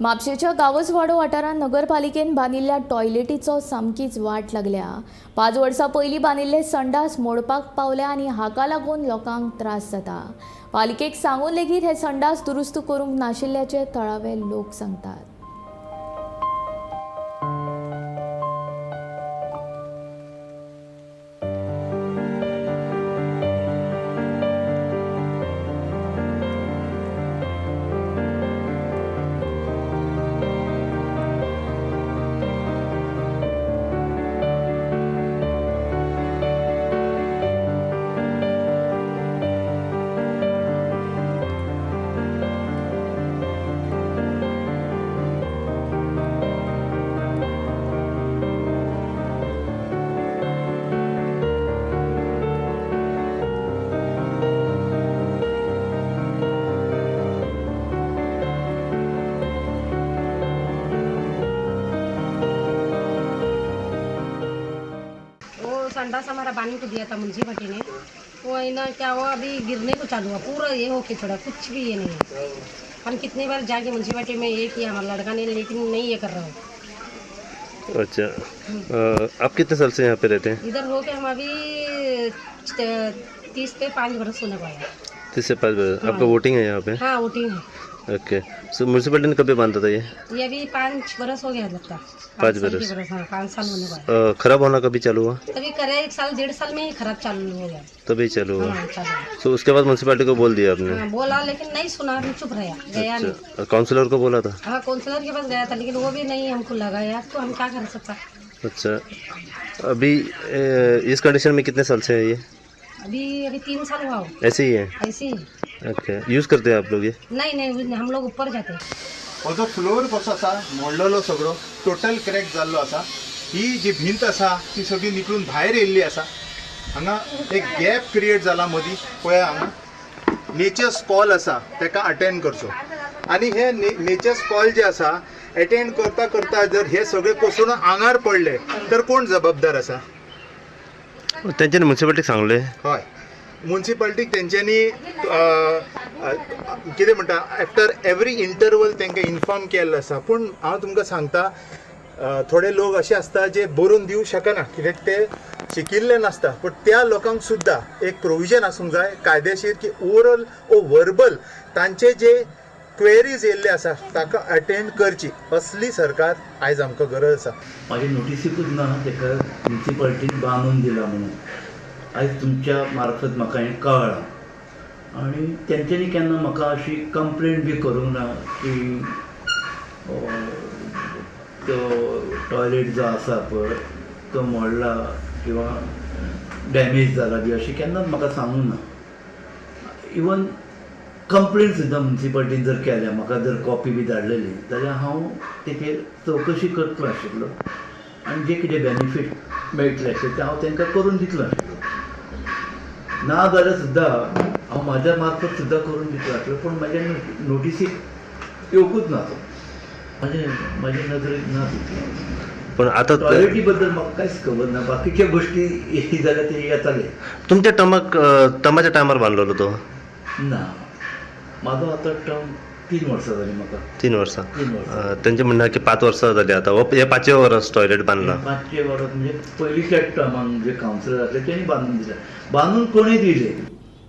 म्हापशेच्या गावसवाडो वाठारांत नगरपालिकेन बांदिल्ल्या टॉयलेटीचो सामकीच वाट लागल्या। 5 वर्सां पयलीं बांदिल्ले संडास मोडपाक पावल्या आनी हाका लागून लोकांक त्रास जाता। पालिकेक सांगून लेगीत हे संडास दुरुस्त करूंक नाशिल्ल्याचे थळावे लोक सांगतात। संडास हमारा बानी को दिया था म्यूनसिपलिटी ने, वो है ना क्या हुआ, अभी गिरने को चालू हुआ पूरा, ये हो के छोड़ा, कुछ भी ये नहीं है। हम कितनी बार जाके म्यूनसिपलिटी में ये किया हमारा लड़का ने, लेकिन नहीं ये कर रहा हूँ। अच्छा, आप कितने साल से यहाँ पे रहते हैं? इधर हो के हम अभी 30 से 5 बरस होने वाले हैं। 30 से 5 बरस। आपका वोटिंग है यहाँ पे? हाँ वोटिंग है। ओके, सो म्यूनसिपलिटी ने कभी बांधा था ये? अभी 5 बरस हो गया लगता। 5 बरस। हाँ 5 साल होने वाले। खराब होना कभी चालू हुआ? तभी करे 1 साल 1.5 साल में ही खराब चालू हो गया। तभी चालू हुआ? हाँ चालू। सो उसके बाद म्यूनसिपलिटी को बोल दिया आपने? हाँ बोला, लेकिन नहीं सुना, अभी चुप रहा, गया नहीं। अच्छा, काउंसलर को बोला था? हाँ काउंसलर के पास गया था, लेकिन वो भी नहीं हमको लगाया, तो हम क्या कर सकता। अच्छा, अभी इस कंडीशन में कितने साल से है ये? अभी 3 साल हुआ हो। ऐसे ही है? ऐसे ही। ओके, यूज करते हैं आप लोग ये? नहीं हम लोग ऊपर जाते हैं। हो जो फ्लोर कसो आसा मोडलेलो सगळो टोटल क्रॅक जाल्लो आसा। ही जी भिंत आसा ती सगळी निकळून भायर येयल्ली आसा। हांगा एक गॅप क्रिएट जाला मदीं, पळया हांगा नेचर्स कॉल आसा तेका अटेंड करचो, आनी हे नेचर्स कॉल जे आसा अटेंड करता करता जर हे सगळे कोसळून आंगार पडले तर कोण जबाबदार आसा? त्यांच्यानी म्युन्सिपालिटीक सांगले? हय, म्युन्सिपालिटीक तेंच्यांनी कितें म्हणटा आफ्टर एवरी इंटरवल तांकां इन्फॉर्म केल्लो आसा। पूण हांव तुमकां सांगता, थोडे लोक असे आसता जे बरोवन दिवंक शकना, कित्याक ते शिकिल्ले नासता। पण त्या लोकांक सुद्दां एक प्रोविजन आसूंक जाय कायदेशीर की ओरल ओ वर्बल तांचे जे क्वेरीज येयल्ले आसा ताका अटेंड करची, असली सरकार आयज आमकां गरज आसा। माझी नोटीसूच ना ताका म्युन्सिपालिटीन बांदून दिला म्हणून आयज तुमच्या मार्फत म्हाका हें कळ्ळां, आनी तेंच्यांनी केन्ना म्हाका अशी कंप्लेंट बी करूंक ना की तो टॉयलेट जो आसा पळय तो मोडला किंवा डॅमेज जाला बी अशें केन्नाच म्हाका सांगूंक ना। इवन कंप्लेंट सुद्दां म्युन्सिपालिटीन जर केल्या, म्हाका जर कॉपी बी धाडलेली जाल्यार हांव तेचेर चवकशी करतलो आशिल्लो, आनी जे कितें बेनिफीट मेळटलें अशें तें हांव तांकां करून दितलो आशिल्लो। ना जाल्यार सुद्दां हांव म्हाज्या मार्फत सुद्दां करून दितलो आशिल्लो, पूण म्हाज्या नोटिसीक येवंकूच ना तो, म्हाज्या नजरेक ना तितलो। पण आता टॉयलेटी बद्दल म्हाका कांयच खबर ना, बाकीच्या गोश्टी येयली जाल्यार ते येताले। तुमच्या टर्माच्या टायमार बांदलेलो तो? ना, म्हाजो आतां टर्म 3 वर्सां जालीं म्हाका। 3 वर्सां? 3 वर्सां। त्यांचे म्हणणं की 5 वर्सां जाली आता, हे 5वें वर्स टॉयलेट बांदला? 5वें वर्स म्हणजे पयलींच्या टर्माक जे कावन्सिलर आसले तेणी बांदून दिलें, बांदून कोणें दिलें